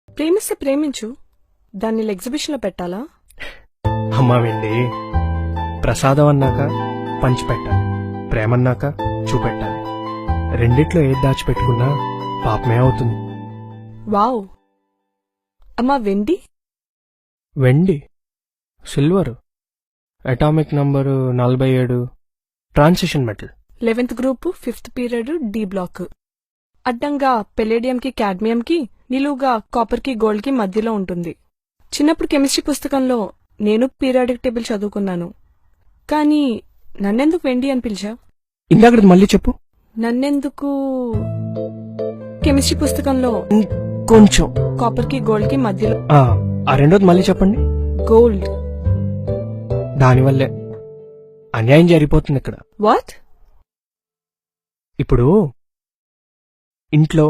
ప్రేమిస్తే ప్రేమించు, దాన్ని ఎగ్జిబిషన్ లో పెట్టాలా? అమ్మా వెండి, ప్రసాదం అన్నాక పంచిపెట్టాలి, ప్రేమన్నాక చూపెట్టాలి. రెండిట్లో ఏది దాచిపెట్టుకున్నా పాపమే అవుతుంది. వావ్. అమ్మా వెండి? వెండి, silver, atomic number 47, transition metal. 11th group 5th period D block. అడ్డంగా పెలేడియం కి కాడ్మియం కి, నిలువుగా కాపర్ కి గోల్డ్ కి మధ్యలో ఉంటుంది. చిన్నప్పుడు కెమిస్ట్రీ పుస్తకంలో నేను పీరియాడిక్ టేబుల్ చదువుకున్నాను. కానీ నన్నెందుకు వెండి అని పిలిచా? ఇందాకది మళ్ళీ చెప్పు. నన్నెందుకు కెమిస్ట్రీ పుస్తకంలో కొంచెం కాపర్ కి గోల్డ్ కి మధ్యలో ఆ రెండోది మళ్ళీ చెప్పండి. గోల్డ్. దానివల్లే అన్యాయం జరిగిపోతుంది ఇక్కడ. వాట్? ఇప్పుడు ఇంట్లో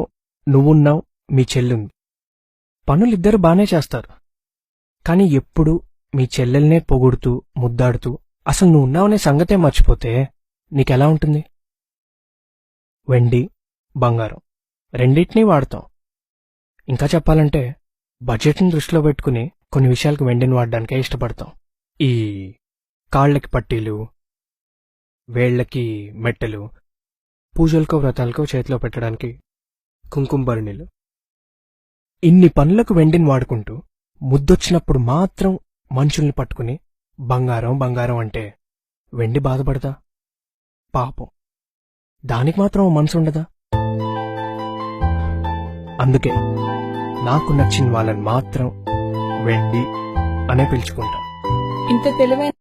నువ్వున్నావు, మీ చెల్లుంది. పనులిద్దరు బానే చేస్తారు. కాని ఎప్పుడు మీ చెల్లెల్నే పొగుడుతూ ముద్దాడుతూ అసలు నువ్వు ఉన్నావనే సంగతే మర్చిపోతే నీకెలా ఉంటుంది? వెండి, బంగారం రెండింటినీ వాడతాం. ఇంకా చెప్పాలంటే బడ్జెట్ని దృష్టిలో పెట్టుకుని కొన్ని విషయాలకు వెండిని వాడడానికే ఇష్టపడతాం. ఈ కాళ్ళకి పట్టీలు, వేళ్లకి మెట్టెలు, పూజలకో వ్రతాలకో చేతిలో పెట్టడానికి కుంకుమ భరణిలు, ఇన్ని పనులకు వెండిని వాడుకుంటూ ముద్దొచ్చినప్పుడు మాత్రం మనుషుల్ని పట్టుకుని బంగారం బంగారం అంటే వెండి బాధపడతా? పాపం, దానికి మాత్రం ఓ మనసుండదా? అందుకే నాకు నచ్చిన వాళ్ళని మాత్రం వెండి అనే పిలుచుకుంటా. ఇంత తెలివైన